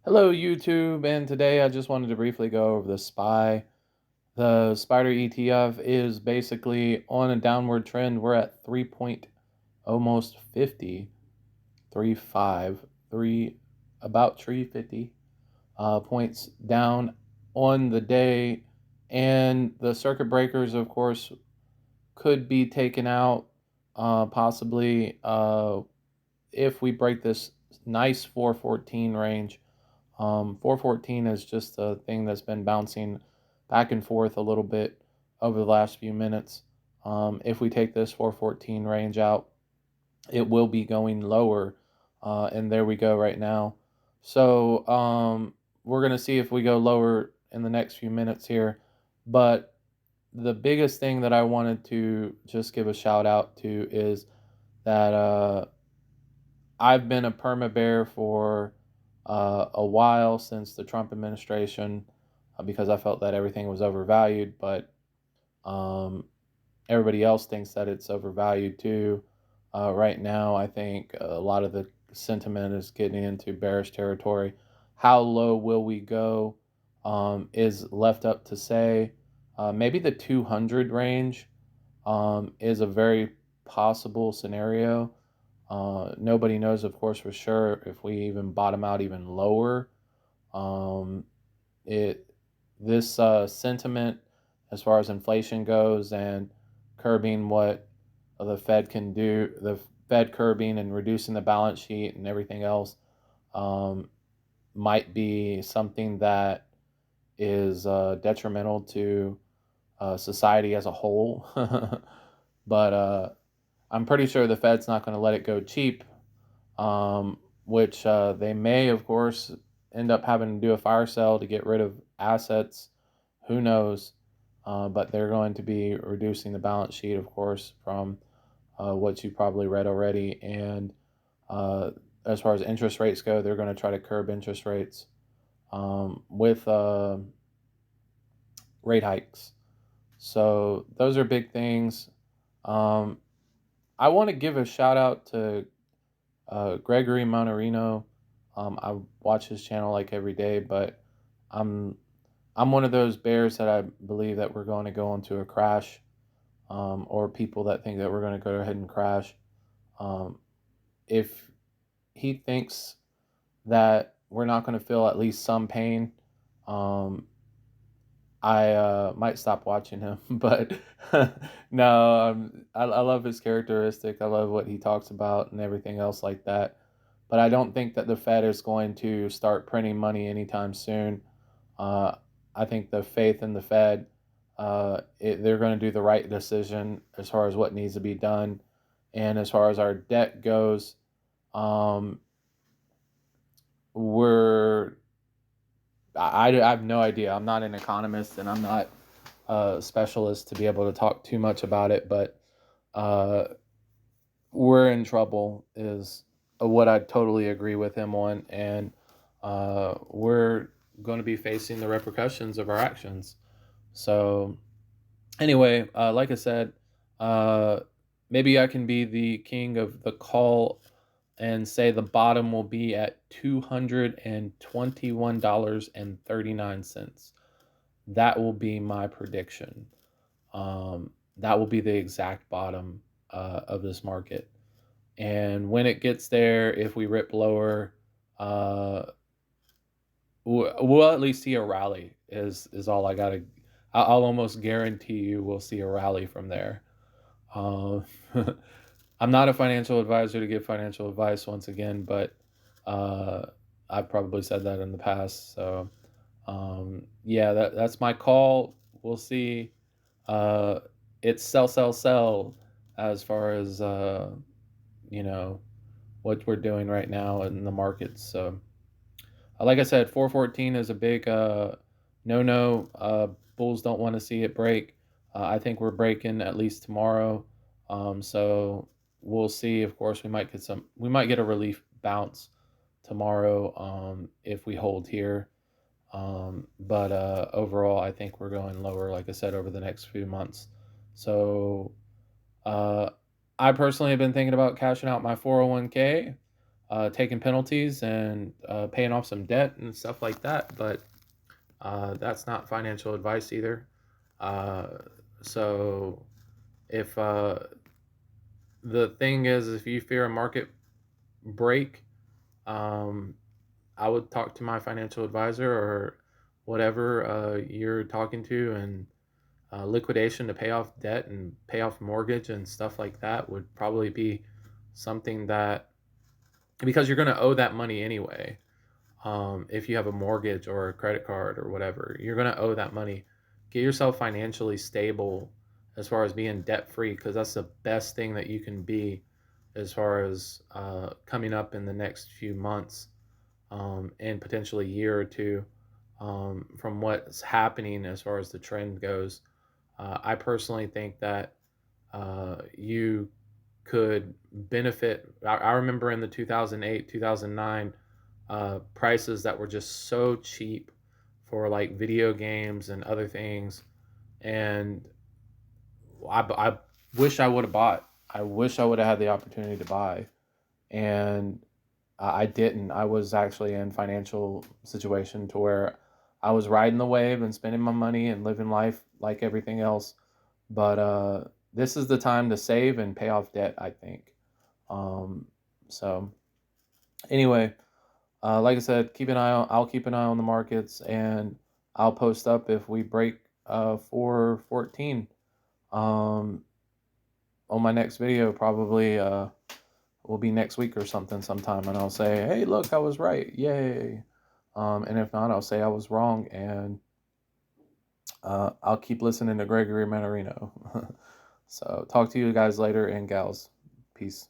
Hello, YouTube, and today I just wanted to briefly go over the SPY. The Spider ETF is basically on a downward trend. We're at 3 point almost 50, 3.5, 3, about 350 points down on the day. And the circuit breakers, of course, could be taken out possibly if we break this nice 414 range. 414 is just a thing that's been bouncing back and forth a little bit over the last few minutes. If we take this 414 range out, it will be going lower. And there we go right now. So we're going to see if we go lower in the next few minutes here. But the biggest thing that I wanted to just give a shout out to is that I've been a perma bear for a while since the Trump administration because I felt that everything was overvalued, but um, everybody else thinks that it's overvalued too. Right now, I think a lot of the sentiment is getting into bearish territory. How low will we go is left up to say. Maybe the 200 range is a very possible scenario. Nobody knows, of course, for sure if we even bottom out even lower. Um, it this sentiment as far as inflation goes and curbing what the Fed can do, the Fed curbing and reducing the balance sheet and everything else, um, might be something that is detrimental to society as a whole. But I'm pretty sure the Fed's not going to let it go cheap, which they may, of course, end up having to do a fire sale to get rid of assets. Who knows? But they're going to be reducing the balance sheet, of course, from what you probably read already. And uh, as far as interest rates go, they're going to try to curb interest rates with rate hikes. So those are big things. Um, I want to give a shout out to Gregory Monterino. I watch his channel like every day, but I'm I'm one of those bears that I believe that we're going to go into a crash, or people that think that we're going to go ahead and crash. Um, if he thinks that we're not going to feel at least some pain, um, I might stop watching him. But no, I love his characteristic. I love what he talks about and everything else like that. But I don't think that the Fed is going to start printing money anytime soon. Uh, I think the faith in the Fed, they're going to do the right decision as far as what needs to be done. And as far as our debt goes, um, we're I have no idea. I'm not an economist and I'm not a specialist to be able to talk too much about it, but uh, we're in trouble is what I totally agree with him on, and we're going to be facing the repercussions of our actions. So anyway, like I said, uh, maybe I can be the king of the call and say the bottom will be at $221.39. That will be my prediction. That will be the exact bottom of this market. And when it gets there, if we rip lower, uh, we'll at least see a rally. Is all I gotta. I'll almost guarantee you we'll see a rally from there. Uh, I'm not a financial advisor to give financial advice once again, but uh, I've probably said that in the past. So yeah, that's my call. We'll see. Uh, it's sell, sell, sell as far as you know what we're doing right now in the markets. So like I said, 414 is a big no no. Bulls don't want to see it break. I think we're breaking at least tomorrow. So we'll see. Of course, we might get a relief bounce tomorrow if we hold here. But overall, I think we're going lower, like I said, over the next few months. So uh, I personally have been thinking about cashing out my 401k. taking penalties and paying off some debt and stuff like that. But that's not financial advice either. Uh, so if the thing is, if you fear a market break, um, I would talk to my financial advisor or whatever you're talking to, and liquidation to pay off debt and pay off mortgage and stuff like that would probably be something that, because you're going to owe that money anyway. If you have a mortgage or a credit card or whatever, you're going to owe that money. Get yourself financially stable as far as being debt free, because that's the best thing that you can be as far as coming up in the next few months, and potentially a year or two, from what's happening as far as the trend goes. I personally think that you could benefit. I remember in the 2008, 2009 prices that were just so cheap for like video games and other things. And I wish I would have bought. I wish I would have had the opportunity to buy. And I didn't. I was actually in financial situation to where I was riding the wave and spending my money and living life like everything else. But this is the time to save and pay off debt, I think. Um, so anyway, like I said, keep an eye on. I'll keep an eye on the markets, and I'll post up if we break 414 um, on my next video. Probably will be next week or something sometime, and I'll say, "Hey, look, I was right! Yay!" And if not, I'll say I was wrong, and I'll keep listening to Gregory Manarino. So talk to you guys later, and gals, peace.